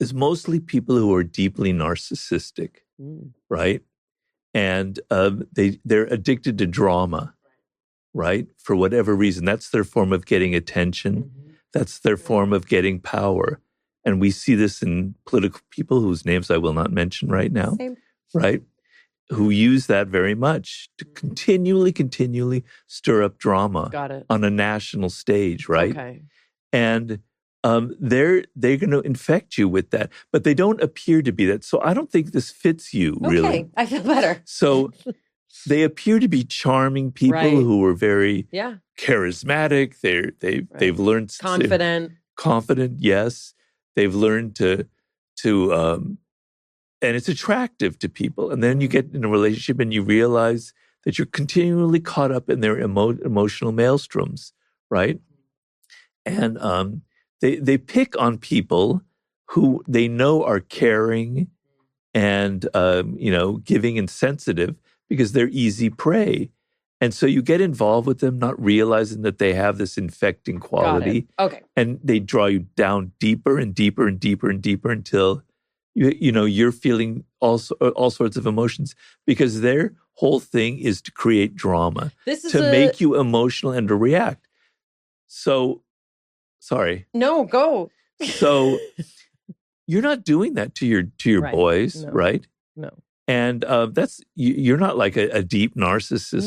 is mostly people who are deeply narcissistic, right? And they're addicted to drama, right? For whatever reason. That's their form of getting attention. That's their form of getting power. And we see this in political people whose names I will not mention right now, right? Who use that very much to continually stir up drama on a national stage, right? Okay. And they're going to infect you with that, but they don't appear to be that. So I don't think this fits you, really. Okay, I feel better. So they appear to be charming people who are very charismatic. They've learned confident. Yes, they've learned to and it's attractive to people. And then you get in a relationship and you realize that you're continually caught up in their emotional maelstroms, right? And they pick on people who they know are caring and giving and sensitive because they're easy prey. And so you get involved with them, not realizing that they have this infecting quality. Okay. And they draw you down deeper and deeper and deeper and deeper until you're feeling all sorts of emotions, because their whole thing is to create drama, make you emotional and to react. So, sorry. No, go. So you're not doing that to your boys, right? No. And you're not like a deep narcissist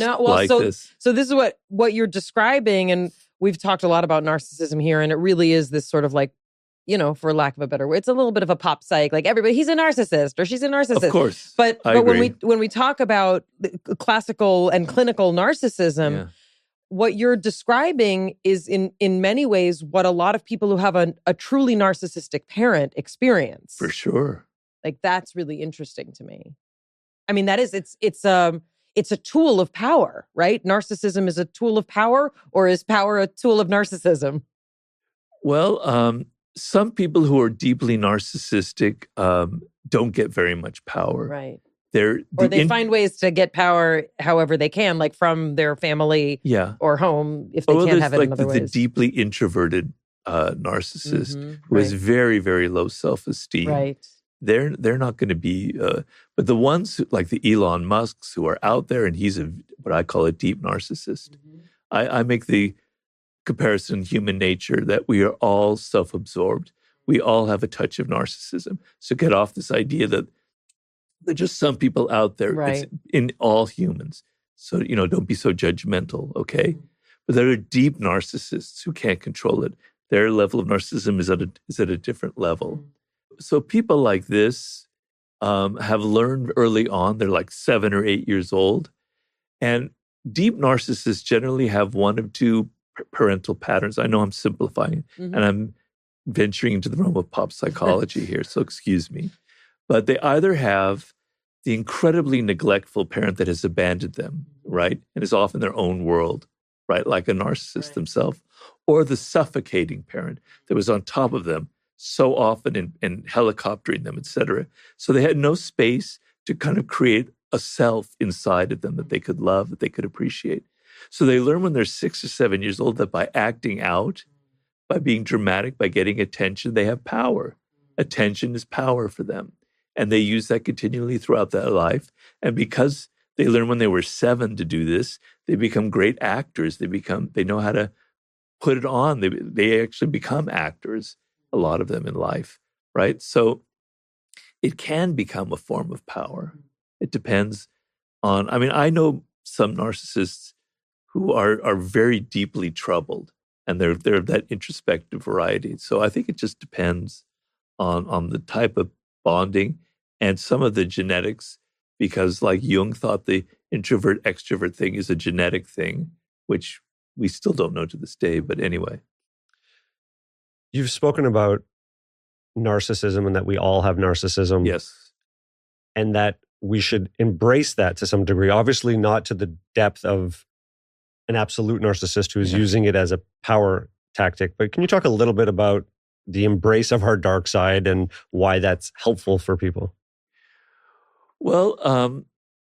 this. So this is what you're describing, and we've talked a lot about narcissism here, and it really is this sort of like, for lack of a better word, it's a little bit of a pop psych. Like everybody, he's a narcissist or she's a narcissist. Of course. But when we talk about classical and clinical narcissism, what you're describing is in many ways what a lot of people who have a truly narcissistic parent experience. For sure. Like that's really interesting to me. I mean, it's a tool of power, right? Narcissism is a tool of power, or is power a tool of narcissism? Well, some people who are deeply narcissistic don't get very much power. Right. They find ways to get power however they can, like from their family or home, if they can't have it in other ways. The deeply introverted narcissist who has very, very low self-esteem. Right. They're not going to be, but the ones like the Elon Musks who are out there, and he's what I call a deep narcissist. I make the comparison in human nature that we are all self-absorbed. We all have a touch of narcissism. So get off this idea that there's just some people out there. Right. It's in all humans. So, don't be so judgmental, okay? But there are deep narcissists who can't control it. Their level of narcissism is at a different level. So people like this have learned early on. They're like 7 or 8 years old. And deep narcissists generally have one of two parental patterns. I know I'm simplifying, and I'm venturing into the realm of pop psychology here, so excuse me. But they either have the incredibly neglectful parent that has abandoned them, right, and is off in their own world, right, like a narcissist themselves, or the suffocating parent that was on top of them so often and helicoptering them, etc. So they had no space to kind of create a self inside of them that they could love, that they could appreciate. So they learn when they're 6 or 7 years old that by acting out, by being dramatic, by getting attention, they have power. Attention is power for them. And they use that continually throughout their life. And because they learned when they were 7 to do this, they become great actors. They know how to put it on. They actually become actors, a lot of them in life, right? So it can become a form of power. It depends on, I know some narcissists who are very deeply troubled, and they're that introspective variety. So I think it just depends on the type of bonding and some of the genetics, because like Jung thought the introvert-extrovert thing is a genetic thing, which we still don't know to this day, but anyway. You've spoken about narcissism and that we all have narcissism. Yes. And that we should embrace that to some degree, obviously not to the depth of an absolute narcissist who is using it as a power tactic. But can you talk a little bit about the embrace of our dark side and why that's helpful for people? Well,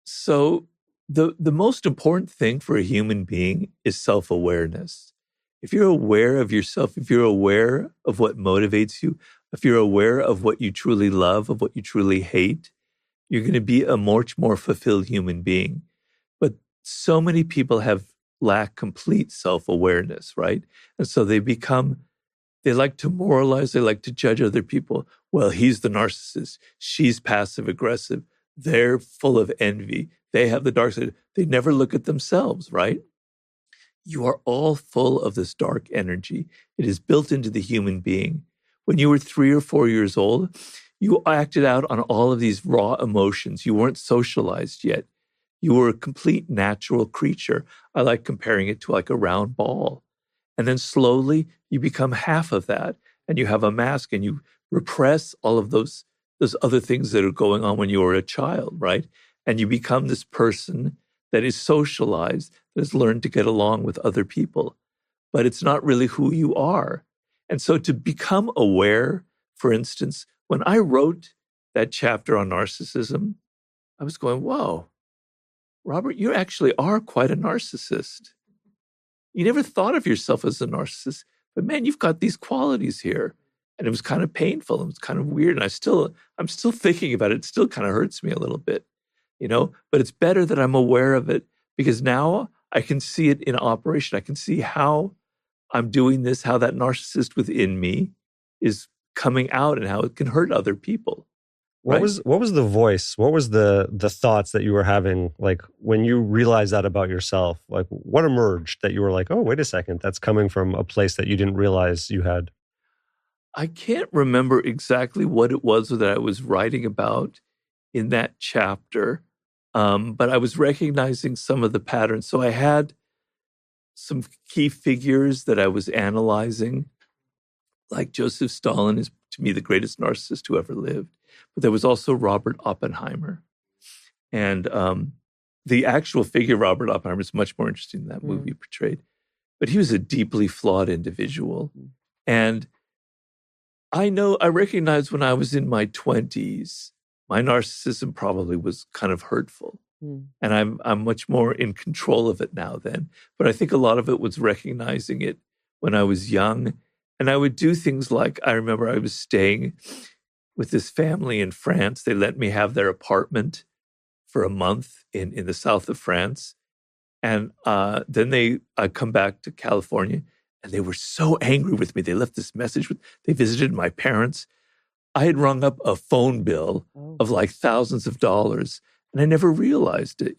so the most important thing for a human being is self-awareness. If you're aware of yourself, if you're aware of what motivates you, if you're aware of what you truly love, of what you truly hate, you're going to be a much more fulfilled human being. But so many people lack complete self-awareness, right? And so they like to moralize, they like to judge other people. Well, he's the narcissist. She's passive aggressive. They're full of envy. They have the dark side. They never look at themselves, right? You are all full of this dark energy. It is built into the human being. When you were 3 or 4 years old, you acted out on all of these raw emotions. You weren't socialized yet. You were a complete natural creature. I like comparing it to like a round ball. And then slowly you become half of that, and you have a mask, and you repress all of those other things that are going on when you were a child, right? And you become this person that is socialized, that has learned to get along with other people. But it's not really who you are. And so to become aware, for instance, when I wrote that chapter on narcissism, I was going, whoa, Robert, you actually are quite a narcissist. You never thought of yourself as a narcissist, but man, you've got these qualities here. And it was kind of painful. It was kind of weird. And I'm still thinking about it. It still kind of hurts me a little bit, but it's better that I'm aware of it, because now I can see it in operation. I can see how I'm doing this, how that narcissist within me is coming out and how it can hurt other people. What was the voice? What was the thoughts that you were having, like when you realized that about yourself? Like what emerged that you were like, oh, wait a second, that's coming from a place that you didn't realize you had? I can't remember exactly what it was that I was writing about in that chapter, but I was recognizing some of the patterns. So I had some key figures that I was analyzing, like Joseph Stalin is, to me, the greatest narcissist who ever lived. But there was also Robert Oppenheimer. And the actual figure, Robert Oppenheimer, is much more interesting than that movie portrayed. But he was a deeply flawed individual. And I recognized when I was in my 20s, my narcissism probably was kind of hurtful. And I'm much more in control of it now then. But I think a lot of it was recognizing it when I was young. And I would do things like, I remember I was staying with this family in France. They let me have their apartment for a month in the south of France. And then I come back to California, and they were so angry with me. They left this message. They visited my parents. I had rung up a phone bill of like thousands of dollars, and I never realized it,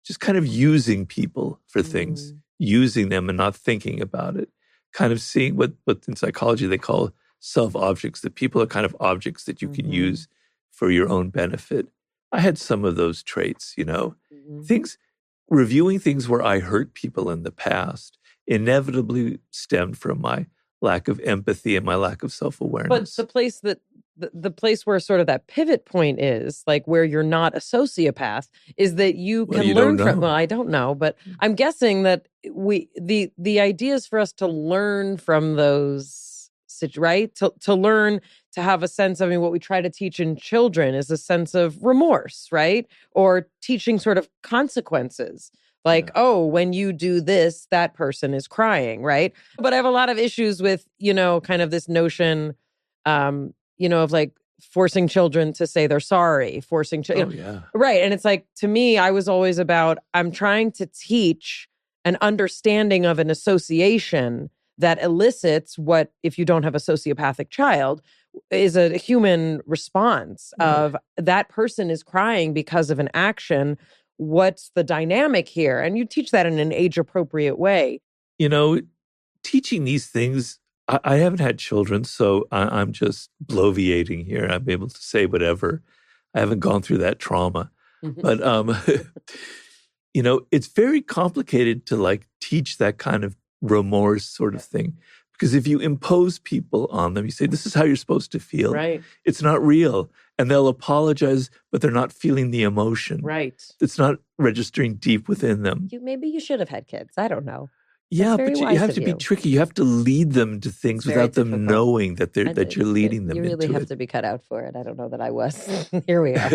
just kind of using people for things, using them and not thinking about it, kind of seeing what in psychology they call self-objects, that people are kind of objects that you can use for your own benefit. I had some of those traits, reviewing things where I hurt people in the past inevitably stemmed from my lack of empathy and my lack of self-awareness. But the place where sort of that pivot point is, like where you're not a sociopath, is that you can learn from. Well, I don't know, but I'm guessing that the idea is for us to learn from those, right? To learn to have a sense of, what we try to teach in children is a sense of remorse, right? Or teaching sort of consequences. Like, when you do this, that person is crying, right? But I have a lot of issues with, kind of this notion, of like forcing children to say they're sorry, forcing children. Right. And it's like, to me, I was always about, I'm trying to teach an understanding of an association that elicits what, if you don't have a sociopathic child, is a human response of that person is crying because of an action. What's the dynamic here? And you teach that in an age-appropriate way. Teaching these things, I haven't had children, so I'm just bloviating here. I'm able to say whatever. I haven't gone through that trauma. But, it's very complicated to like teach that kind of remorse sort of thing. Because if you impose people on them, you say, this is how you're supposed to feel. Right. It's not real. And they'll apologize, but they're not feeling the emotion. Right. It's not registering deep within them. Maybe you should have had kids. I don't know. Yeah, but you have to be tricky. You have to lead them to things without them knowing that you're leading them into it. You really have to be cut out for it. I don't know that I was. Here we are.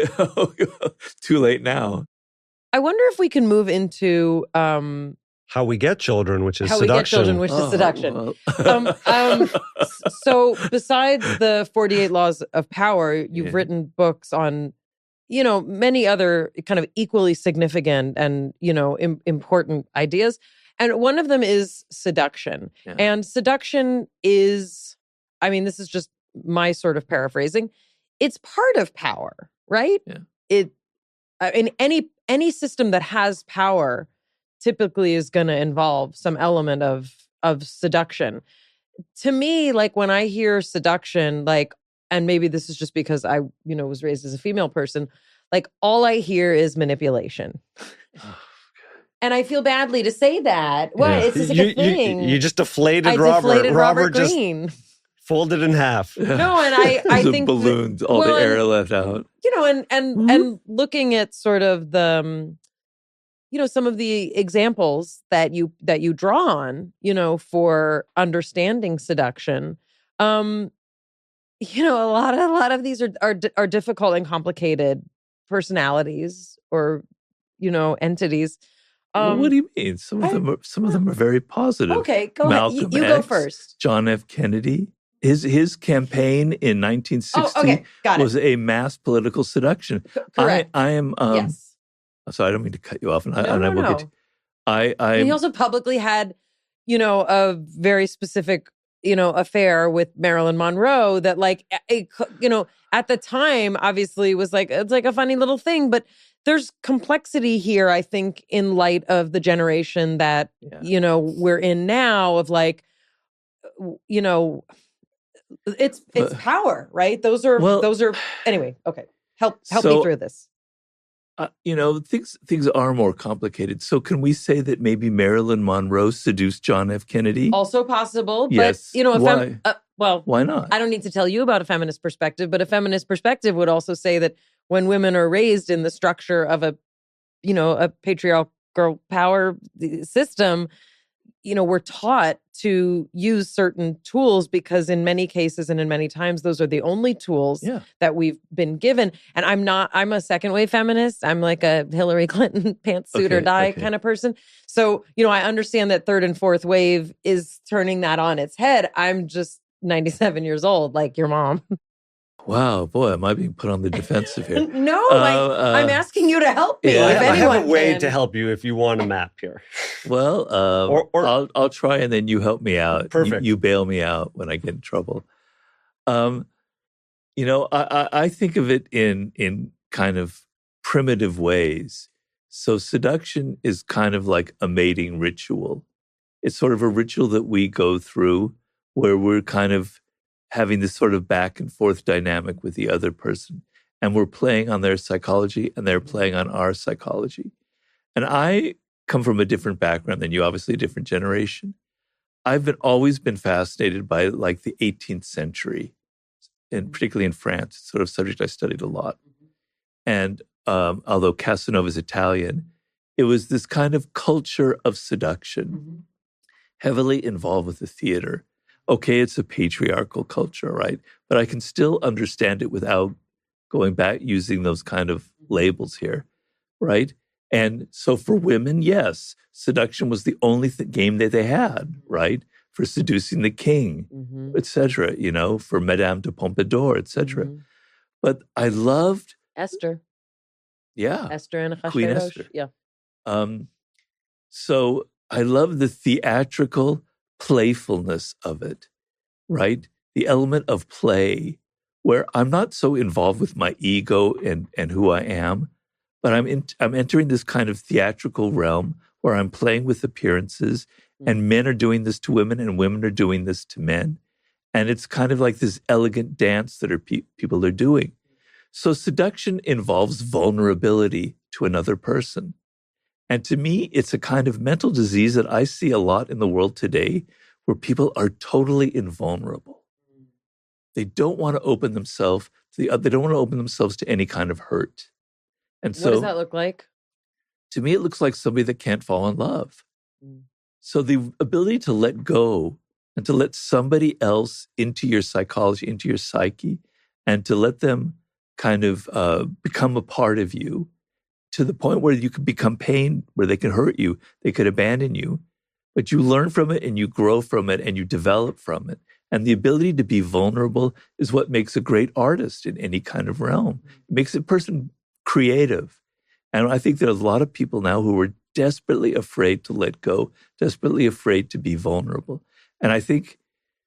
Too late now. I wonder if we can move into how we get children, which is how seduction. we get children, which is seduction. Well. So besides the 48 Laws of Power, you've written books on, many other kind of equally significant and, important ideas. And one of them is seduction. Yeah. And seduction is, this is just my sort of paraphrasing. It's part of power, right? Yeah. In any system that has power typically is going to involve some element of seduction. To me, like when I hear seduction, and maybe this is just because I, was raised as a female person, like all I hear is manipulation. And I feel badly to say that. Well, it's just like a thing. You just deflated Robert. Deflated Robert Greene. Just folded in half. No, and I think balloons, all the air left out. And looking at sort of the, some of the examples that you draw on, for understanding seduction. A lot of these are difficult and complicated personalities or, entities. What do you mean? Some of them are very positive. Okay, go Malcolm ahead. You X, go first. John F. Kennedy. His campaign in 1960 was a mass political seduction. Correct. I am. Yes. Sorry, I don't mean to cut you off, and I will get. He also publicly had, a very specific, affair with Marilyn Monroe that, at the time, obviously was it's like a funny little thing, but there's complexity here, I think, in light of the generation that, we're in now of it's power, right? Those are anyway. Okay. Help me through this. Things are more complicated. So can we say that maybe Marilyn Monroe seduced John F. Kennedy? Also possible. Yes. But, why? Why not? I don't need to tell you about a feminist perspective, but a feminist perspective would also say that when women are raised in the structure of a patriarchal power system, we're taught to use certain tools because in many cases and in many times, those are the only tools that we've been given. And I'm a second wave feminist. I'm like a Hillary Clinton pantsuit or die kind of person. So, I understand that third and fourth wave is turning that on its head. I'm just 97 years old, like your mom. Wow, boy, am I being put on the defensive here? No, I'm asking you to help me. Yeah, if I have a way can. to help you if you want a map here. Well, I'll try, and then you help me out. Perfect. You bail me out when I get in trouble. I think of it in kind of primitive ways. So seduction is kind of like a mating ritual. It's sort of a ritual that we go through where we're kind of having this sort of back and forth dynamic with the other person. And we're playing on their psychology and they're playing on our psychology. And I come from a different background than you, obviously a different generation. I've always been fascinated by the 18th century, and particularly in France. It's sort of subject I studied a lot. And although Casanova's Italian, it was this kind of culture of seduction, heavily involved with the theater. Okay, it's a patriarchal culture, right? But I can still understand it without going back using those kind of labels here, right? And so for women, yes, seduction was the only game that they had, right? For seducing the king, etc. For Madame de Pompadour, etc. But I loved Esther. Yeah, Esther and Queen Esther. Yeah. So I love the theatrical playfulness of it, right? The element of play where I'm not so involved with my ego and who I am, but I'm entering this kind of theatrical realm where I'm playing with appearances and men are doing this to women and women are doing this to men. And it's kind of like this elegant dance that people are doing. So seduction involves vulnerability to another person. And to me, it's a kind of mental disease that I see a lot in the world today where people are totally invulnerable. They don't want to open themselves they don't want to open themselves to any kind of hurt. And so, what does that look like? To me, it looks like somebody that can't fall in love. So the ability to let go and to let somebody else into your psychology, into your psyche, and to let them kind of become a part of you to the point where you could become pain, where they can hurt you, they could abandon you. But you learn from it and you grow from it and you develop from it. And the ability to be vulnerable is what makes a great artist in any kind of realm. It makes a person creative. And I think there's a lot of people now who are desperately afraid to let go, desperately afraid to be vulnerable. And I think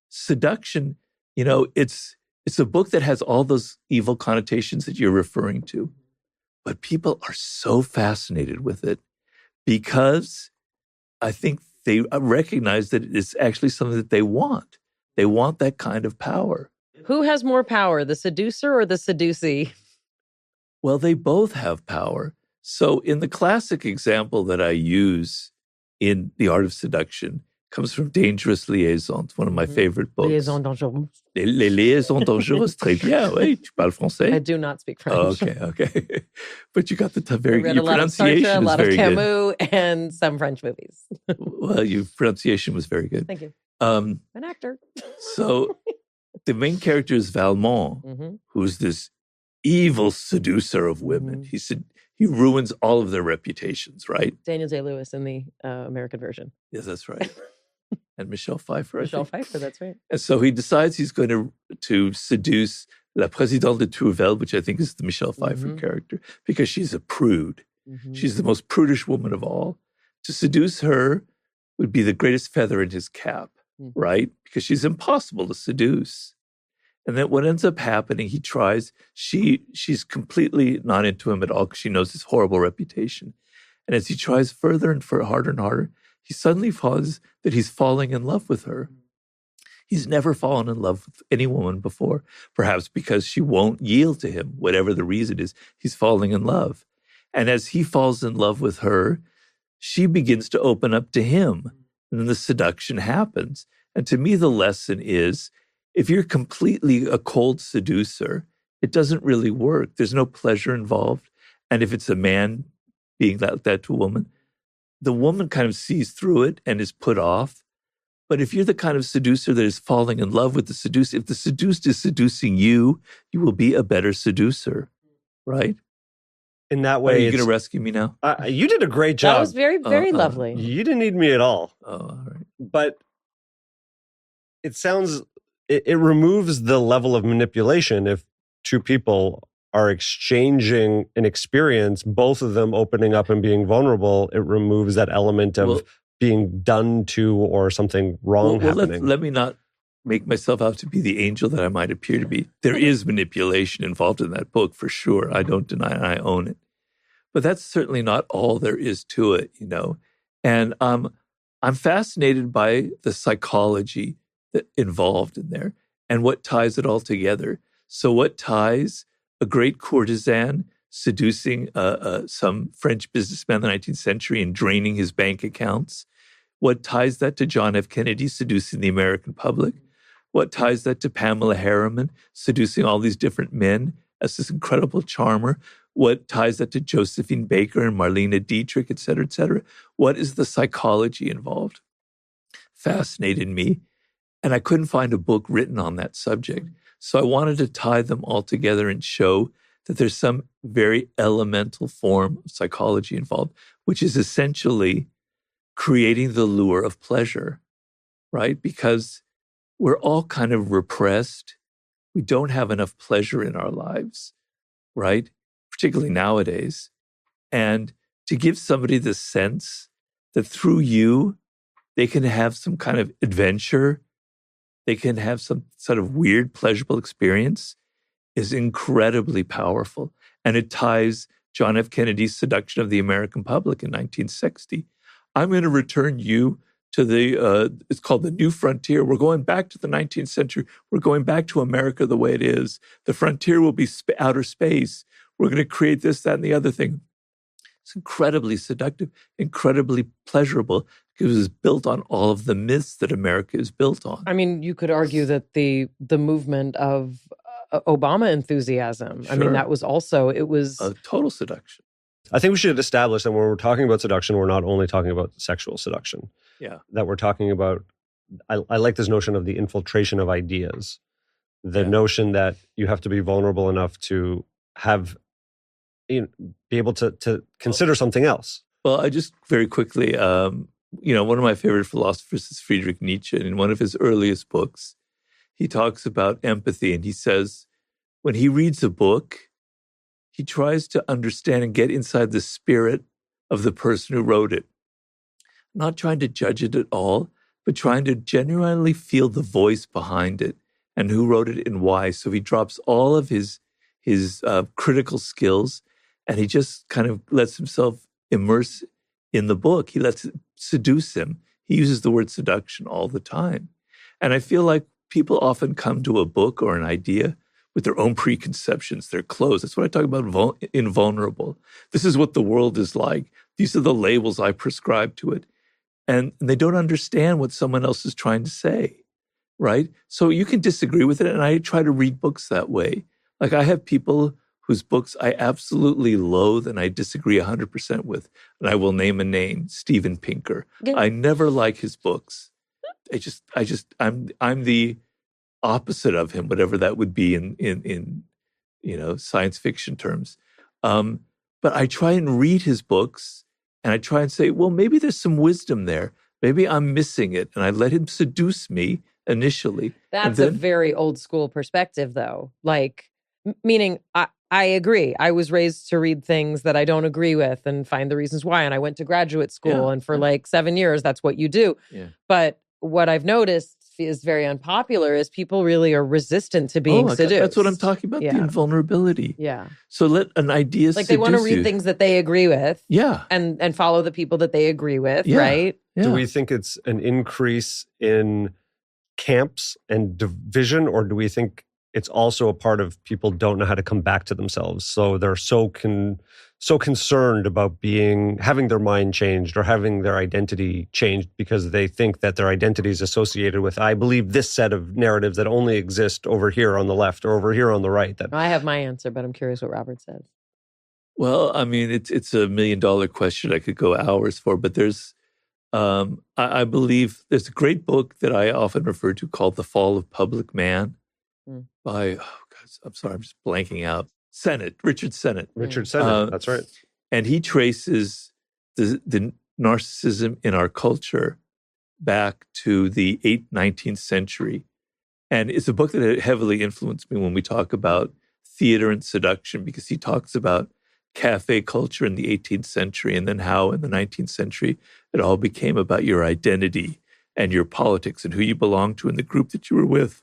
seduction, it's a book that has all those evil connotations that you're referring to. But people are so fascinated with it because I think they recognize that it's actually something that they want. They want that kind of power. Who has more power, the seducer or the seducee? Well, they both have power. So in the classic example that I use in The Art of Seduction comes from Dangerous Liaisons, one of my favorite books. Liaisons dangereuses. Les liaisons dangereuses, très bien. Oui, tu parles français? I do not speak French. Oh, okay. But you got the I read a lot of Sartre, a lot of Camus, and some French movies. Well, your pronunciation was very good. Thank you. An actor. So the main character is Valmont, who's this evil seducer of women. He ruins all of their reputations, right? Daniel Day-Lewis in the American version. Yes, that's right. And Michelle Pfeiffer. Michelle Pfeiffer, that's right. And so he decides he's going to seduce La Présidente de Tourvel, which I think is the Michelle Pfeiffer character, because she's a prude. She's the most prudish woman of all. To seduce her would be the greatest feather in his cap, right? Because she's impossible to seduce. And then what ends up happening, he tries, she's completely not into him at all because she knows his horrible reputation. And as he tries further and harder and harder, he suddenly finds that he's falling in love with her. He's never fallen in love with any woman before, perhaps because she won't yield to him. Whatever the reason is, he's falling in love. And as he falls in love with her, she begins to open up to him. And then the seduction happens. And to me, the lesson is, if you're completely a cold seducer, it doesn't really work. There's no pleasure involved. And if it's a man being like that to a woman, the woman kind of sees through it and is put off. But if you're the kind of seducer that is falling in love with the seduced, if the seduced is seducing you, you will be a better seducer, right? In that way, are you going to rescue me now? You did a great job. That was very, very lovely. You didn't need me at all. Oh, all right. But it sounds, it removes the level of manipulation if two people are exchanging an experience, both of them opening up and being vulnerable. It removes that element of being done to or something wrong happening. Let me not make myself out to be the angel that I might appear to be. There is manipulation involved in that book, for sure. I don't deny it. I own it. But that's certainly not all there is to it, And I'm fascinated by the psychology that involved in there and what ties it all together. So what ties a great courtesan seducing some French businessman in the 19th century and draining his bank accounts? What ties that to John F. Kennedy seducing the American public? What ties that to Pamela Harriman seducing all these different men as this incredible charmer? What ties that to Josephine Baker and Marlene Dietrich, et cetera, et cetera? What is the psychology involved? Fascinated me. And I couldn't find a book written on that subject. So I wanted to tie them all together and show that there's some very elemental form of psychology involved, which is essentially creating the lure of pleasure, right? Because we're all kind of repressed. We don't have enough pleasure in our lives, right? Particularly nowadays. And to give somebody the sense that through you, they can have some kind of adventure, they can have some sort of weird, pleasurable experience is incredibly powerful. And it ties John F. Kennedy's seduction of the American public in 1960. I'm going to return you to it's called the New Frontier. We're going back to the 19th century. We're going back to America the way it is. The frontier will be outer space. We're going to create this, that, and the other thing. It's incredibly seductive, incredibly pleasurable, because it's built on all of the myths that America is built on. I mean, you could argue that the movement of Obama enthusiasm, Sure. I mean, that was also, it was a total seduction. I think we should establish that when we're talking about seduction, we're not only talking about sexual seduction. Yeah. That we're talking about, I like this notion of the infiltration of ideas. The notion that you have to be vulnerable enough to have be able to consider something else. Well, I just very quickly, one of my favorite philosophers is Friedrich Nietzsche. And in one of his earliest books, he talks about empathy. And he says, when he reads a book, he tries to understand and get inside the spirit of the person who wrote it. Not trying to judge it at all, but trying to genuinely feel the voice behind it and who wrote it and why. So he drops all of his critical skills and he just kind of lets himself immerse in the book. He lets it seduce him. He uses the word seduction all the time. And I feel like people often come to a book or an idea with their own preconceptions, their clothes. That's what I talk about invulnerable. This is what the world is like. These are the labels I prescribe to it. And they don't understand what someone else is trying to say, right? So you can disagree with it, and I try to read books that way. Like I have people whose books I absolutely loathe and I disagree 100% with, and I will name a name, Steven Pinker. Yeah. I never like his books. I'm the opposite of him, whatever that would be in science fiction terms. But I try and read his books and I try and say, well, maybe there's some wisdom there. Maybe I'm missing it. And I let him seduce me initially. That's a very old school perspective, though. Like, meaning I agree. I was raised to read things that I don't agree with and find the reasons why. And I went to graduate school. And for like 7 years, that's what you do. Yeah. But what I've noticed is very unpopular is people really are resistant to being seduced. That's what I'm talking about, the invulnerability. Yeah. So let an idea like they want to read things that they agree with. Yeah. And follow the people that they agree with, right? Yeah. Do we think it's an increase in camps and division, or do we think it's also a part of people don't know how to come back to themselves? So they're so concerned about having their mind changed or having their identity changed because they think that their identity is associated with, I believe this set of narratives that only exist over here on the left or over here on the right. I have my answer, but I'm curious what Robert says. Well, I mean, it's $1 million question I could go hours for, but there's, I believe there's a great book that I often refer to called The Fall of Public Man by, I'm sorry, I'm just blanking out. Richard Sennett. Richard Sennett, that's right. And he traces the narcissism in our culture back to the 19th century. And it's a book that heavily influenced me when we talk about theater and seduction, because he talks about cafe culture in the 18th century and then how in the 19th century it all became about your identity and your politics and who you belonged to and the group that you were with.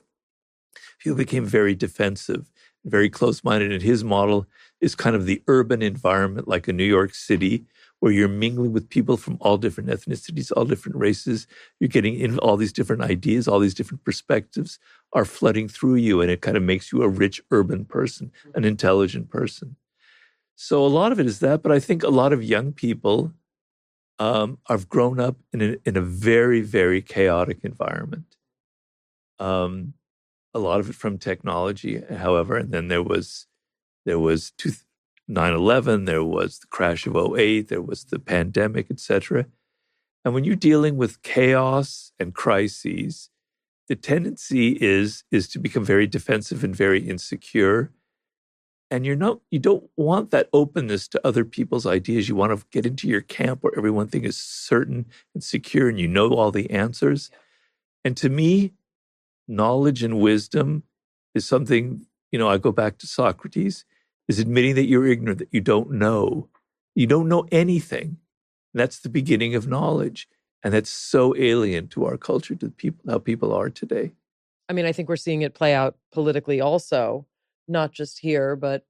People became very defensive, very close-minded, and his model is kind of the urban environment like a New York City where you're mingling with people from all different ethnicities, all different races. You're getting in all these different ideas, all these different perspectives are flooding through you, and it kind of makes you a rich urban person, an intelligent person. So a lot of it is that, but I think a lot of young people have grown up in a very, very chaotic environment. A lot of it from technology, however, and then there was 9/11, there was the crash of 2008, there was the pandemic, etc. And when you're dealing with chaos and crises, the tendency is to become very defensive and very insecure. And you don't want that openness to other people's ideas. You want to get into your camp where everyone thinks is certain and secure and you know all the answers. And to me, knowledge and wisdom is something, I go back to Socrates, is admitting that you're ignorant, that you don't know. You don't know anything. And that's the beginning of knowledge. And that's so alien to our culture, to how people are today. I mean, I think we're seeing it play out politically also, not just here, but,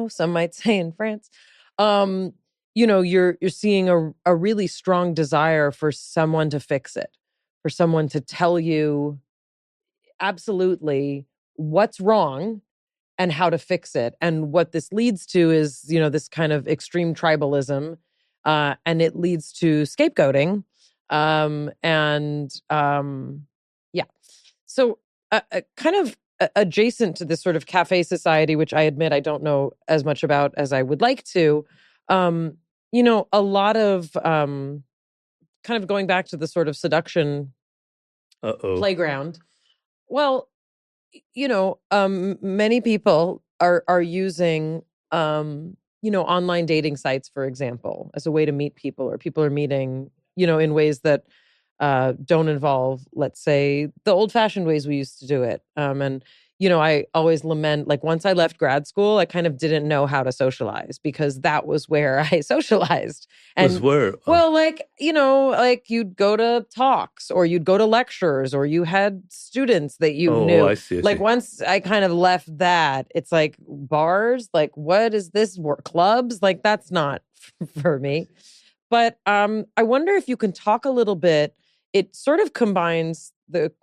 some might say in France. You're seeing a really strong desire for someone to fix it, for someone to tell you absolutely what's wrong and how to fix it. And what this leads to is, this kind of extreme tribalism, and it leads to scapegoating. So kind of adjacent to this sort of cafe society, which I admit I don't know as much about as I would like to, a lot of kind of going back to the sort of seduction playground. Well, many people are using online dating sites, for example, as a way to meet people, or people are meeting, in ways that don't involve, let's say, the old-fashioned ways we used to do it. And I always lament, like, once I left grad school, I kind of didn't know how to socialize, because that was where I socialized. And well, like, you'd go to talks, or you'd go to lectures, or you had students that you knew. I see. Like, once I kind of left that, it's like bars, like, what is this? Clubs? Like, that's not for me. But I wonder if you can talk a little bit. It sort of combines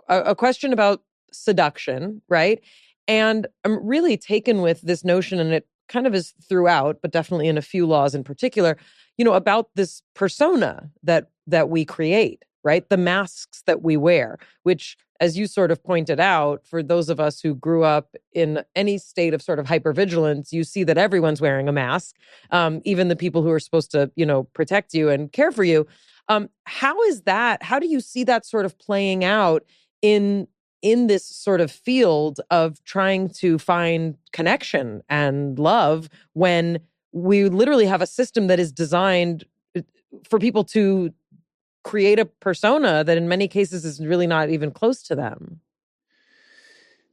a question about seduction, right? And I'm really taken with this notion, and it kind of is throughout, but definitely in a few laws in particular, about this persona that we create, right? The masks that we wear, which, as you sort of pointed out, for those of us who grew up in any state of sort of hypervigilance, you see that everyone's wearing a mask, even the people who are supposed to, protect you and care for you. How is that? How do you see that sort of playing out in this sort of field of trying to find connection and love, when we literally have a system that is designed for people to create a persona that in many cases is really not even close to them?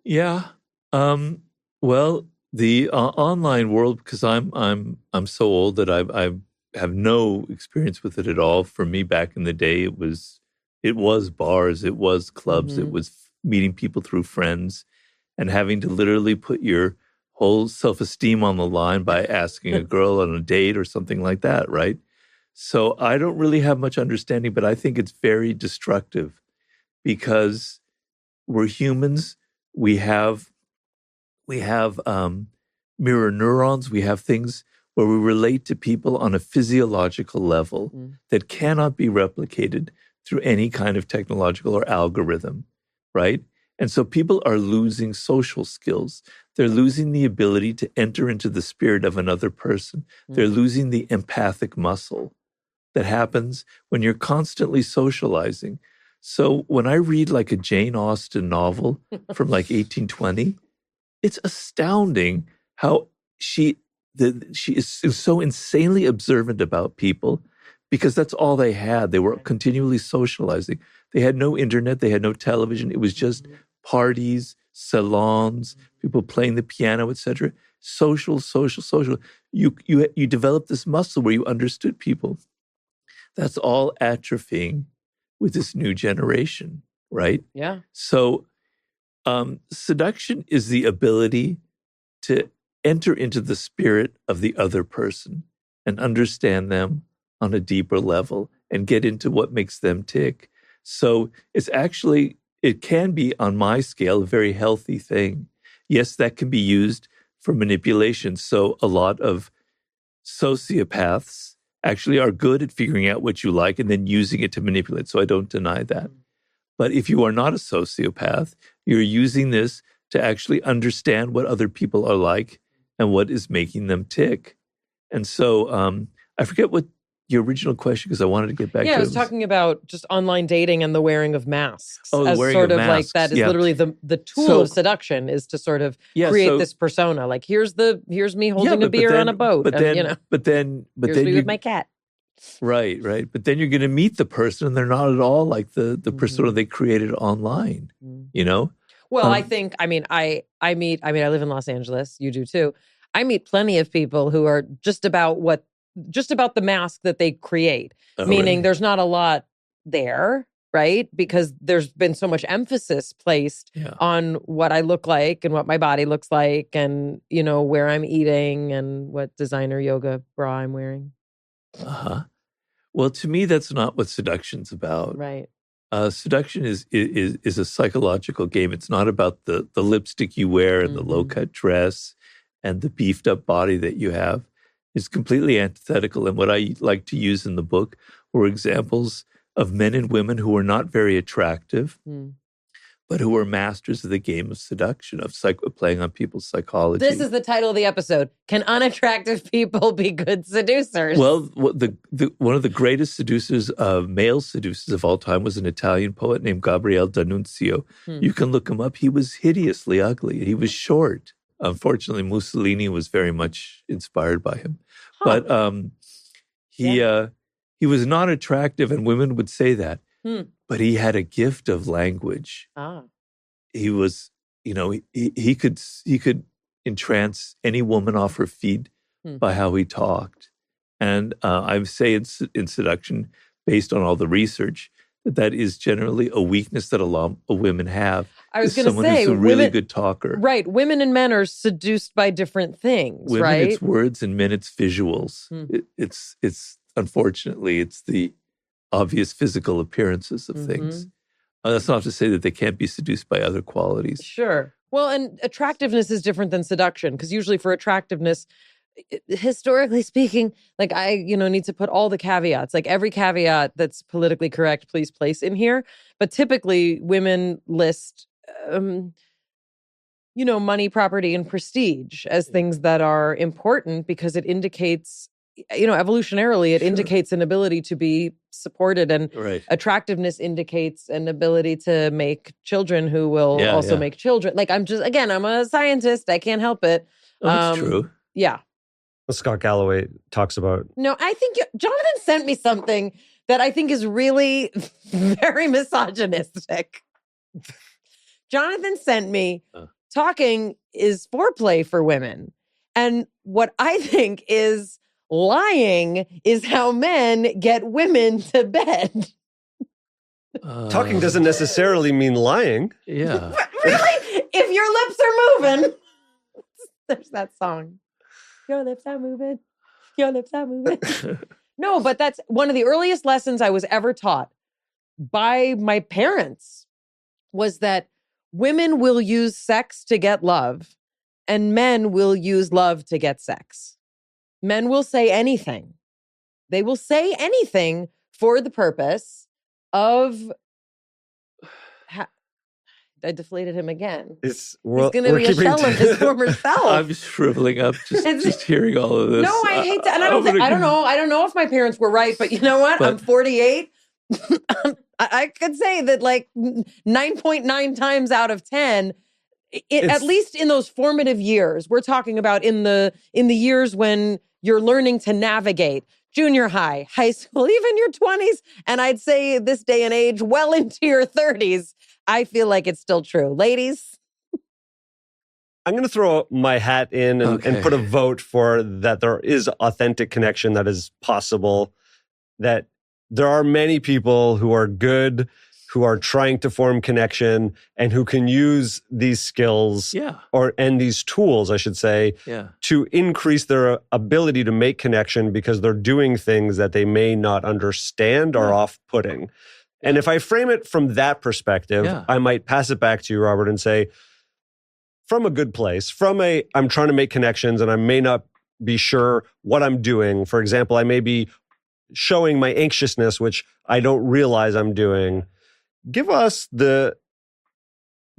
Yeah. Well, the online world, because I'm so old that I have no experience with it at all. For me, back in the day, it was bars, it was clubs, it was meeting people through friends, and having to literally put your whole self-esteem on the line by asking a girl on a date or something like that, right? So I don't really have much understanding, but I think it's very destructive, because we're humans. We have mirror neurons. We have things where we relate to people on a physiological level that cannot be replicated through any kind of technological or algorithm, right? And so people are losing social skills. They're losing the ability to enter into the spirit of another person. They're losing the empathic muscle that happens when you're constantly socializing. So when I read like a Jane Austen novel from like 1820, it's astounding how she is so insanely observant about people, because that's all they had. They were continually socializing. They had no internet. They had no television. It was just parties, salons, people playing the piano, etc. Social. You developed this muscle where you understood people. That's all atrophying with this new generation, right? Yeah. So seduction is the ability to enter into the spirit of the other person and understand them on a deeper level and get into what makes them tick. So it can be, on my scale, a very healthy thing. Yes, that can be used for manipulation. So a lot of sociopaths actually are good at figuring out what you like and then using it to manipulate. So I don't deny that. But if you are not a sociopath, you're using this to actually understand what other people are like and what is making them tick. And so I forget what your original question, because I wanted to get back to it. Yeah, I was talking about just online dating and the wearing of masks. Oh, the wearing of masks. Like that is literally the tool of seduction, is to sort of create this persona. Like, here's me holding a beer on a boat. But then here's me with my cat. Right. But then you're going to meet the person, and they're not at all like the persona they created online. Well, I think, I live in Los Angeles. You do too. I meet plenty of people who are just about the mask that they create. Meaning there's not a lot there, right? Because there's been so much emphasis placed on what I look like and what my body looks like, and, where I'm eating and what designer yoga bra I'm wearing. Well, to me, that's not what seduction's about. Right. Seduction is a psychological game. It's not about the lipstick you wear and the low-cut dress and the beefed-up body that you have. It's completely antithetical. And what I like to use in the book were examples of men and women who are not very attractive, but who are masters of the game of seduction, of playing on people's psychology. This is the title of the episode. Can unattractive people be good seducers? Well, one of the greatest seducers, male seducers of all time, was an Italian poet named Gabriele D'Annunzio. You can look him up. He was hideously ugly. He was short. Unfortunately, Mussolini was very much inspired by him. Huh. But he was not attractive, and women would say that. But he had a gift of language. He was, he could entrance any woman off her feet by how he talked. And I say in seduction, based on all the research, that is generally a weakness that a lot of women have. I was going to say, someone who's a really good talker. Right. Women and men are seduced by different things, women, right? It's words, and men, it's visuals. It's unfortunately, it's the obvious physical appearances of things. That's not to say that they can't be seduced by other qualities. Sure. Well, and attractiveness is different than seduction, because usually for attractiveness, historically speaking, like I, need to put all the caveats, like every caveat that's politically correct, please place in here. But typically women list, money, property, and prestige as things that are important because it indicates, evolutionarily, it indicates an ability to be supported, and attractiveness indicates an ability to make children who will also make children. Like I'm a scientist. I can't help it. That's true. Yeah. Scott Galloway talks about. No, I think Jonathan sent me something that I think is really very misogynistic. Jonathan sent me talking is foreplay for women. And what I think is lying is how men get women to bed. Talking doesn't necessarily mean lying. Yeah. Really? If your lips are moving. There's that song. Your lips are moving. Your lips are moving. No, but that's one of the earliest lessons I was ever taught by my parents was that women will use sex to get love and men will use love to get sex. Men will say anything. They will say anything for the purpose of... I deflated him again. He's going to be a shell of his former self. I'm shriveling up just hearing all of this. No, I hate that. And I don't know if my parents were right, but you know what? I'm 48. I could say that like 9.9 times out of 10, at least in those formative years, we're talking about in the years when you're learning to navigate junior high, high school, even your 20s, and I'd say this day and age, well into your 30s, I feel like it's still true. Ladies? I'm going to throw my hat in and put a vote for that there is authentic connection that is possible, that there are many people who are good, who are trying to form connection, and who can use these skills and these tools, I should say, to increase their ability to make connection because they're doing things that they may not understand or off-putting. And if I frame it from that perspective, I might pass it back to you, Robert, and say, from a good place, I'm trying to make connections and I may not be sure what I'm doing. For example, I may be showing my anxiousness, which I don't realize I'm doing. Give us the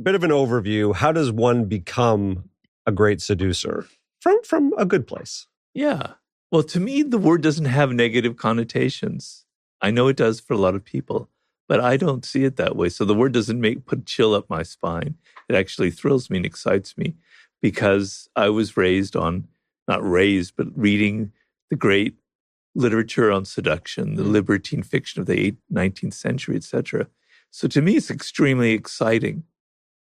bit of an overview. How does one become a great seducer from a good place? Yeah. Well, to me, the word doesn't have negative connotations. I know it does for a lot of people, but I don't see it that way. So the word doesn't put chill up my spine. It actually thrills me and excites me because I was not raised, but reading the great literature on seduction, the libertine fiction of the 19th century, etc. So to me, it's extremely exciting.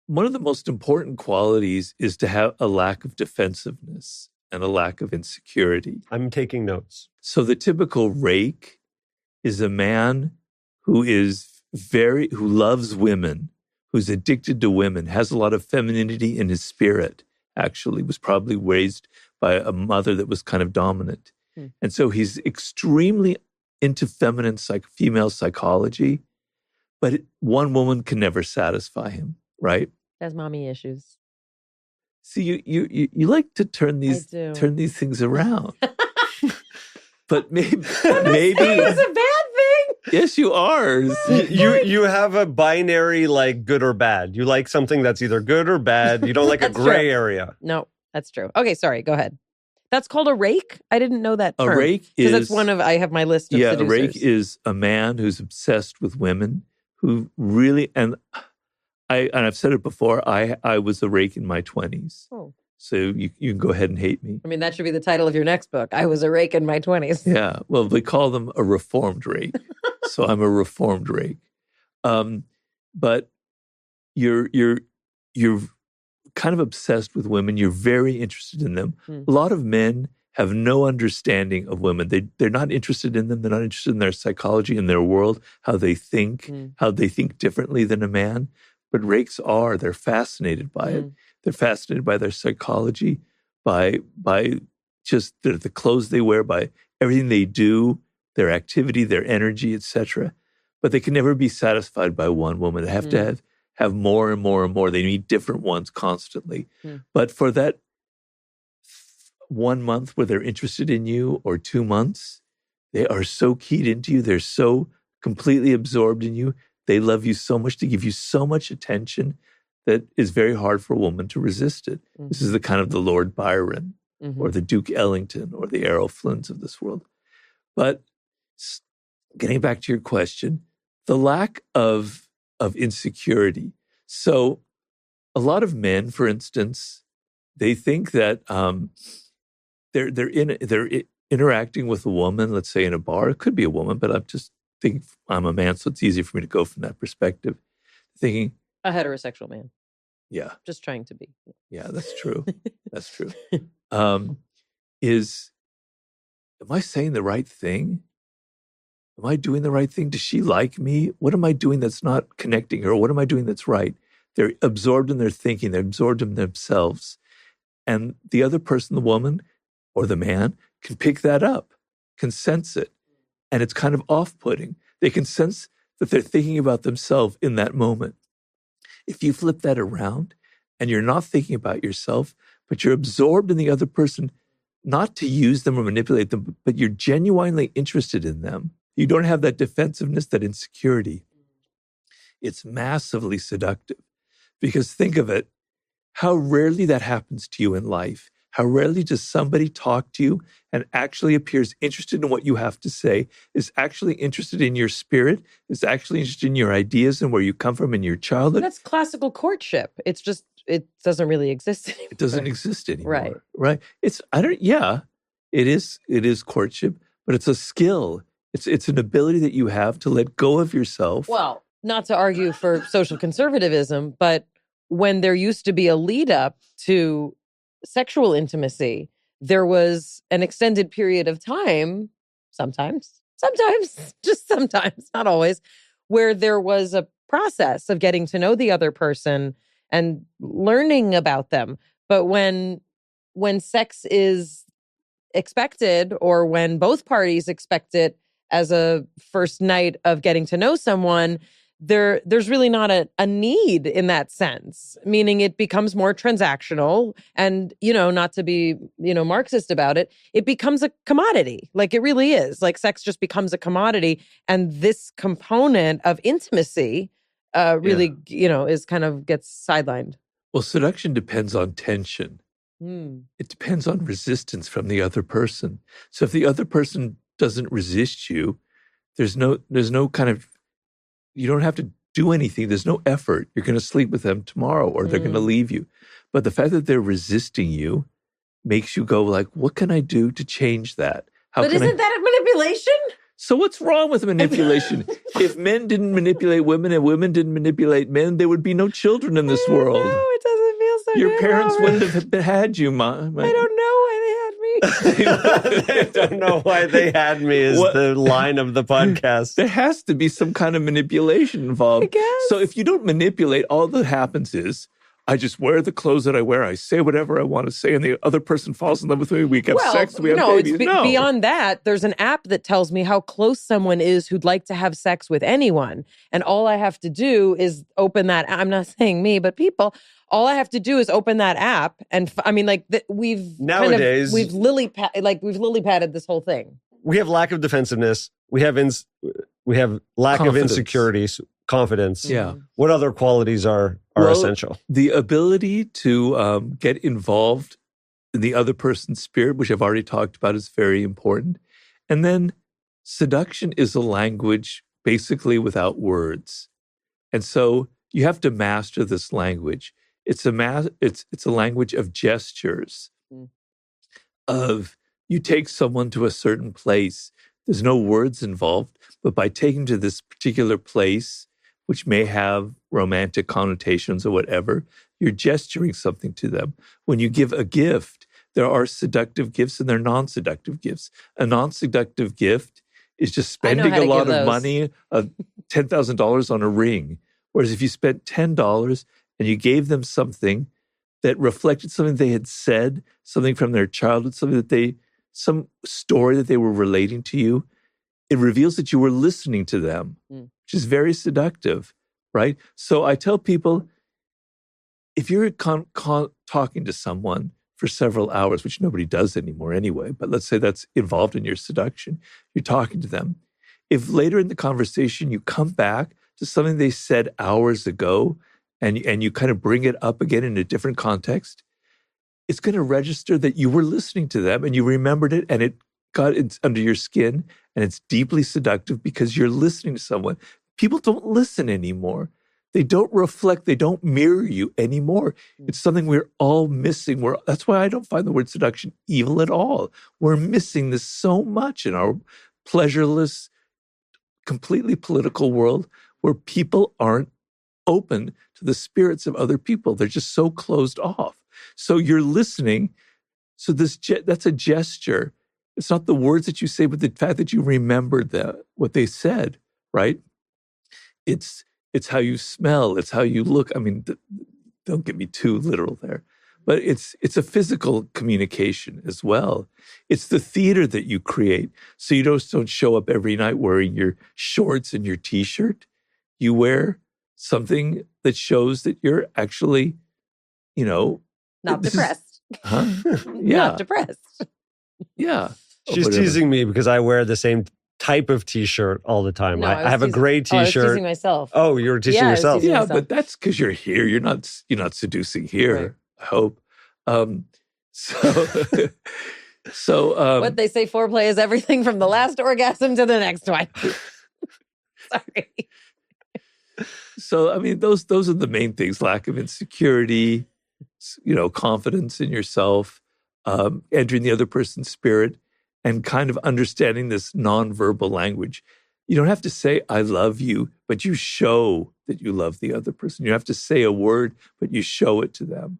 One of the most important qualities is to have a lack of defensiveness and a lack of insecurity. I'm taking notes. So the typical rake is a man who loves women, who's addicted to women, has a lot of femininity in his spirit, actually, was probably raised by a mother that was kind of dominant. And so he's extremely into female psychology, but one woman can never satisfy him, right? Has mommy issues. See, you like to turn these things around. But maybe it's a bad thing. Yes, you are. You have a binary like good or bad. You like something that's either good or bad. You don't like a gray area. No, that's true. Okay, sorry. Go ahead. That's called a rake? I didn't know that term. A rake is... Because that's one of... I have my list of seducers. A rake is a man who's obsessed with women, who really... And I've said it before, I was a rake in my 20s. Oh. So you can go ahead and hate me. I mean, that should be the title of your next book. I was a rake in my 20s. Yeah. Well, they call them a reformed rake. So I'm a reformed rake. But you're kind of obsessed with women. You're very interested in them. A lot of men have no understanding of women. They're not interested in them. They're not interested in their psychology, in their world, how they think differently than a man. But rakes are. They're fascinated by it. They're fascinated by their psychology, by just the clothes they wear, by everything they do, their activity, their energy, etc. But they can never be satisfied by one woman. They have to have more and more and more. They need different ones constantly. But for that 1 month where they're interested in you, or 2 months, they are so keyed into you. They're so completely absorbed in you. They love you so much, to give you so much attention, that is very hard for a woman to resist it. This is the kind of the Lord Byron or the Duke Ellington or the Errol Flynns of this world. But getting back to your question, the lack of insecurity. So a lot of men, for instance, they think that they're interacting with a woman, let's say in a bar. It could be a woman, but I'm just thinking, I'm a man, so it's easy for me to go from that perspective. Thinking, a heterosexual man. Yeah. Just trying to be. Yeah, that's true. That's true. Am I saying the right thing? Am I doing the right thing? Does she like me? What am I doing that's not connecting her? What am I doing that's right? They're absorbed in their thinking. They're absorbed in themselves. And the other person, the woman or the man, can pick that up, can sense it. And it's kind of off-putting. They can sense that they're thinking about themselves in that moment. If you flip that around and you're not thinking about yourself, but you're absorbed in the other person, not to use them or manipulate them, but you're genuinely interested in them, you don't have that defensiveness, that insecurity. It's massively seductive. Because think of it, how rarely that happens to you in life. How rarely does somebody talk to you and actually appears interested in what you have to say, is actually interested in your spirit, is actually interested in your ideas and where you come from in your childhood. That's classical courtship. It's just, it doesn't really exist anymore. It doesn't exist anymore. Right. Right. It is courtship, but it's a skill. It's an ability that you have to let go of yourself. Well, not to argue for social conservatism, but when there used to be a lead up to sexual intimacy, there was an extended period of time, sometimes, just sometimes, not always, where there was a process of getting to know the other person and learning about them. But when sex is expected, or when both parties expect it as a first night of getting to know someone, there's really not a need in that sense, meaning it becomes more transactional. And, not to be, Marxist about it, it becomes a commodity. Like it really is. Like sex just becomes a commodity. And this component of intimacy really, is kind of gets sidelined. Well, seduction depends on tension. It depends on resistance from the other person. So if the other person doesn't resist you, there's no kind of, you don't have to do anything. There's no effort. You're going to sleep with them tomorrow, or they're going to leave you. But the fact that they're resisting you makes you go like, what can I do to change that? But isn't that a manipulation? So what's wrong with manipulation? If men didn't manipulate women and women didn't manipulate men, there would be no children in this world. No, it doesn't feel so Your good, parents Robert. wouldn't have had you, Mom. I don't know why they had me. I don't know why they had me is the line of the podcast. There has to be some kind of manipulation involved. I guess. So if you don't manipulate, all that happens is I just wear the clothes that I wear. I say whatever I want to say, and the other person falls in love with me. We have sex. We have babies. No, beyond that, there's an app that tells me how close someone is who'd like to have sex with anyone. And all I have to do is open that. I'm not saying me, but people. All I have to do is open that app, and we've lily padded this whole thing. We have lack of defensiveness. We have lack of insecurities, confidence. Yeah. What other qualities are essential? The ability to get involved in the other person's spirit, which I've already talked about, is very important. And then seduction is a language basically without words. And so you have to master this language. It's a language of gestures, of you take someone to a certain place. There's no words involved, but by taking to this particular place, which may have romantic connotations or whatever, you're gesturing something to them. When you give a gift, there are seductive gifts and there are non-seductive gifts. A non-seductive gift is just spending a lot of money, $10,000 on a ring. Whereas if you spent $10 and you gave them something that reflected something they had said, something from their childhood, some story that they were relating to you, it reveals that you were listening to them, which is very seductive, right? So I tell people, if you're talking to someone for several hours, which nobody does anymore anyway, but let's say that's involved in your seduction, you're talking to them. If later in the conversation you come back to something they said hours ago and you kind of bring it up again in a different context, it's going to register that you were listening to them and you remembered it and it's under your skin and it's deeply seductive because you're listening to someone. People don't listen anymore. They don't reflect. They don't mirror you anymore. It's something we're all missing. That's why I don't find the word seduction evil at all. We're missing this so much in our pleasureless, completely political world where people aren't open to the spirits of other people. They're just so closed off. So you're listening. So that's a gesture. It's not the words that you say, but the fact that you remembered what they said, right? It's how you smell. It's how you look. I mean, don't get me too literal there, but it's a physical communication as well. It's the theater that you create. So you don't show up every night wearing your shorts and your T-shirt. You wear something that shows that you're actually, not depressed. Yeah. Not depressed. Yeah. She's teasing me because I wear the same type of T-shirt all the time. No, I have a gray T-shirt. I was teasing myself. Oh, you were teasing yourself. Yeah, but that's because you're here. You're not seducing here. Right. I hope. So what they say, foreplay is everything from the last orgasm to the next one. Sorry. So I mean, those are the main things: lack of insecurity, confidence in yourself, entering the other person's spirit, and kind of understanding this nonverbal language. You don't have to say, I love you, but you show that you love the other person. You have to say a word, but you show it to them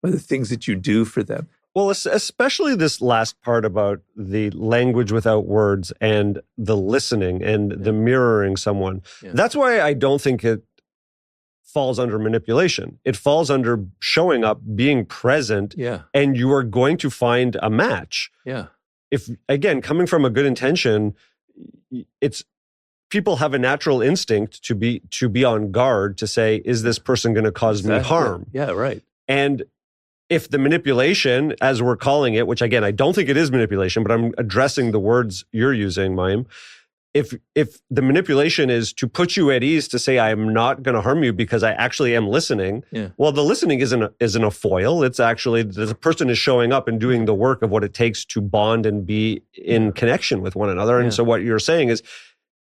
by the things that you do for them. Well, especially this last part about the language without words and the listening and the mirroring someone. Yeah. That's why I don't think it falls under manipulation. It falls under showing up, being present, and you are going to find a match. Yeah. If, again, coming from a good intention, people have a natural instinct to be on guard to say, is this person going to cause me harm? Yeah, right. And if the manipulation, as we're calling it, which again, I don't think it is manipulation, but I'm addressing the words you're using, Mayim. If the manipulation is to put you at ease to say, I am not going to harm you because I actually am listening, well, the listening isn't a foil. It's actually the person is showing up and doing the work of what it takes to bond and be in connection with one another. And so what you're saying is,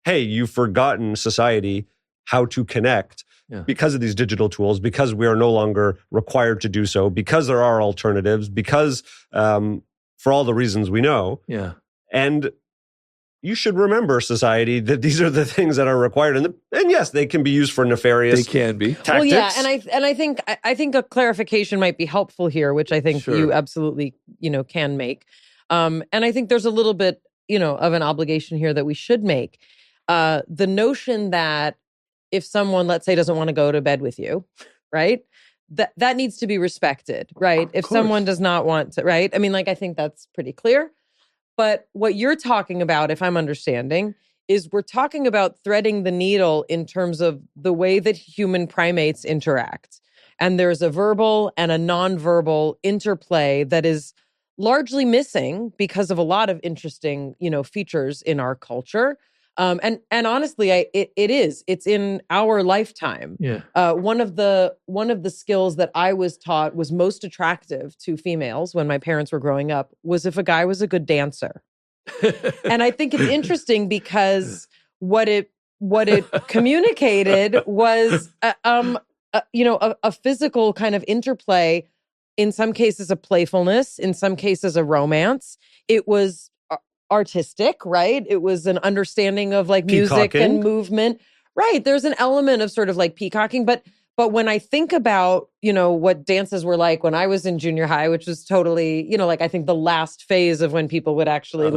hey, you've forgotten, society, how to connect because of these digital tools, because we are no longer required to do so, because there are alternatives, because for all the reasons we know. Yeah. And you should remember, society, that these are the things that are required, and yes, they can be used for nefarious. They can be. Tactics. Well, yeah, and I think a clarification might be helpful here, which I think you absolutely can make, and I think there's a little bit of an obligation here that we should make. The notion that if someone, let's say, doesn't want to go to bed with you, right? That needs to be respected, right? If someone does not want to, right? I mean, I think that's pretty clear. But what you're talking about, if I'm understanding, is we're talking about threading the needle in terms of the way that human primates interact. And there's a verbal and a nonverbal interplay that is largely missing because of a lot of interesting, features in our culture. And honestly, it's in our lifetime. Yeah. One of the skills that I was taught was most attractive to females when my parents were growing up was if a guy was a good dancer. And I think it's interesting because what it communicated was a physical kind of interplay, in some cases a playfulness, in some cases a romance. It was artistic, right? It was an understanding of like music and movement. Right. There's an element of sort of like peacocking, but when I think about, what dances were like when I was in junior high, which was totally, like I think the last phase of when people would actually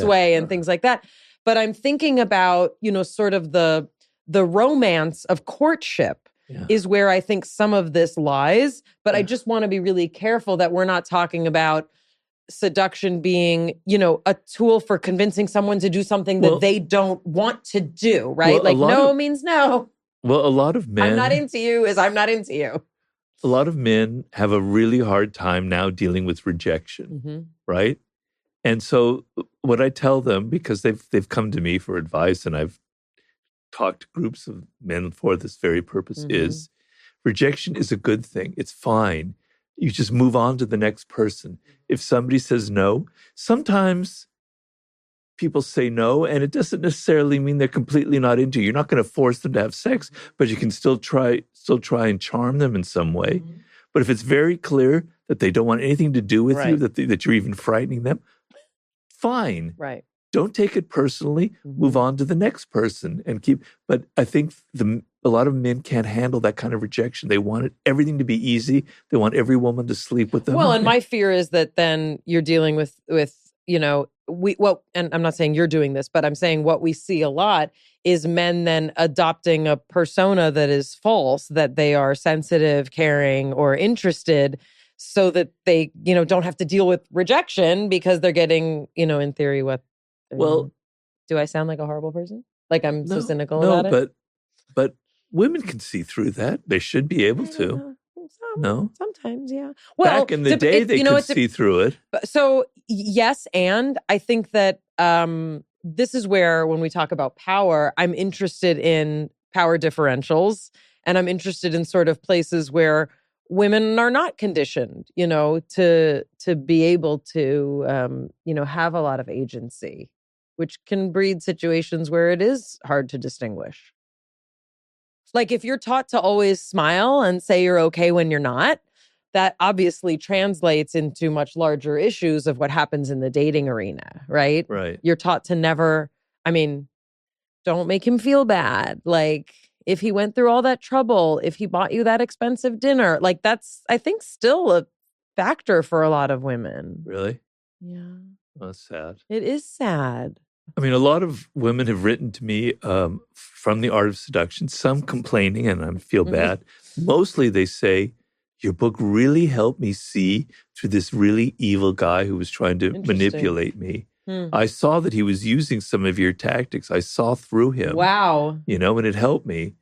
sway and things like that. But I'm thinking about, sort of the romance of courtship is where I think some of this lies. But I just want to be really careful that we're not talking about seduction being, a tool for convincing someone to do something that they don't want to do, right? Like no means no. Well, a lot of men... I'm not into you is I'm not into you. A lot of men have a really hard time now dealing with rejection, right? And so what I tell them, because they've come to me for advice and I've talked to groups of men for this very purpose, is rejection is a good thing. It's fine. You just move on to the next person. If somebody says no, sometimes people say no, and it doesn't necessarily mean they're completely not into you. You're not going to force them to have sex, but you can still try and charm them in some way. But if it's very clear that they don't want anything to do with you, that you're even frightening them, fine. Right. Don't take it personally. Move on to the next person and keep. But I think a lot of men can't handle that kind of rejection. They want everything to be easy. They want every woman to sleep with them. Well, and my fear is that then you're dealing with and I'm not saying you're doing this, but I'm saying what we see a lot is men then adopting a persona that is false, that they are sensitive, caring, or interested, so that they, don't have to deal with rejection because they're getting, in theory, what. Well, do I sound like a horrible person? Like I'm so cynical about it? but women can see through that. They should be able to. No? Sometimes, yeah. Well, back in the day, they could see through it. So, yes, and I think that this is where, when we talk about power, I'm interested in power differentials, and I'm interested in sort of places where women are not conditioned, to be able to, have a lot of agency, which can breed situations where it is hard to distinguish. Like if you're taught to always smile and say you're okay when you're not, that obviously translates into much larger issues of what happens in the dating arena, right? Right. You're taught to never, don't make him feel bad. Like if he went through all that trouble, if he bought you that expensive dinner, like that's, I think, still a factor for a lot of women. Really? Yeah. Well, that's sad. It is sad. A lot of women have written to me from The Art of Seduction, some complaining, and I feel bad. Mostly they say, your book really helped me see through this really evil guy who was trying to manipulate me. I saw that he was using some of your tactics. I saw through him. Wow. And it helped me.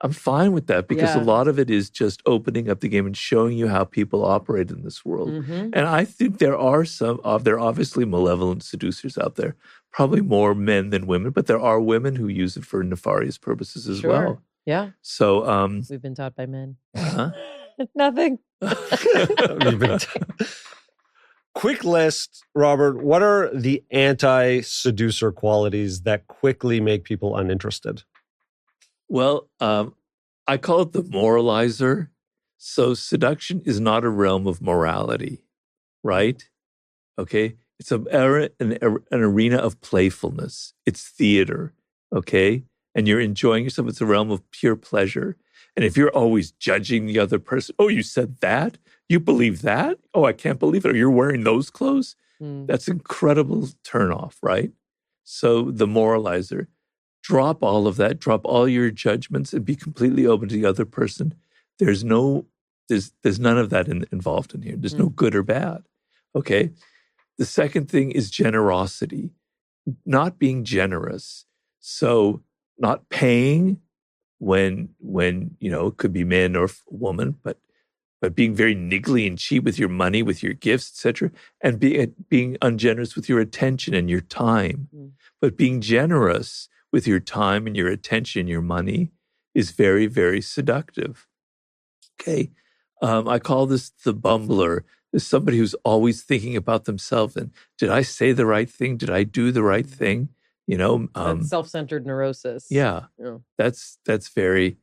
I'm fine with that because a lot of it is just opening up the game and showing you how people operate in this world. And I think there are there are obviously malevolent seducers out there, probably more men than women, but there are women who use it for nefarious purposes as well. Yeah. So we've been taught by men. Huh? Nothing. Quick list, Robert. What are the anti-seducer qualities that quickly make people uninterested? Well, I call it the moralizer. So seduction is not a realm of morality, right? Okay? It's an arena of playfulness. It's theater, okay? And you're enjoying yourself. It's a realm of pure pleasure. And if you're always judging the other person, oh, you said that? You believe that? Oh, I can't believe it. Or you're wearing those clothes? That's an incredible turnoff, right? So the moralizer. Drop all of that. Drop all your judgments and be completely open to the other person. There's none of that involved in here. There's no good or bad. Okay. The second thing is generosity, not being generous. So not paying when it could be men or woman, but being very niggly and cheap with your money, with your gifts, etc., and being ungenerous with your attention and your time. But being generous with your time and your attention, your money, is very, very seductive. Okay. I call this the bumbler. There's somebody who's always thinking about themselves and, did I say the right thing? Did I do the right thing? That's self-centered neurosis. Yeah. That's very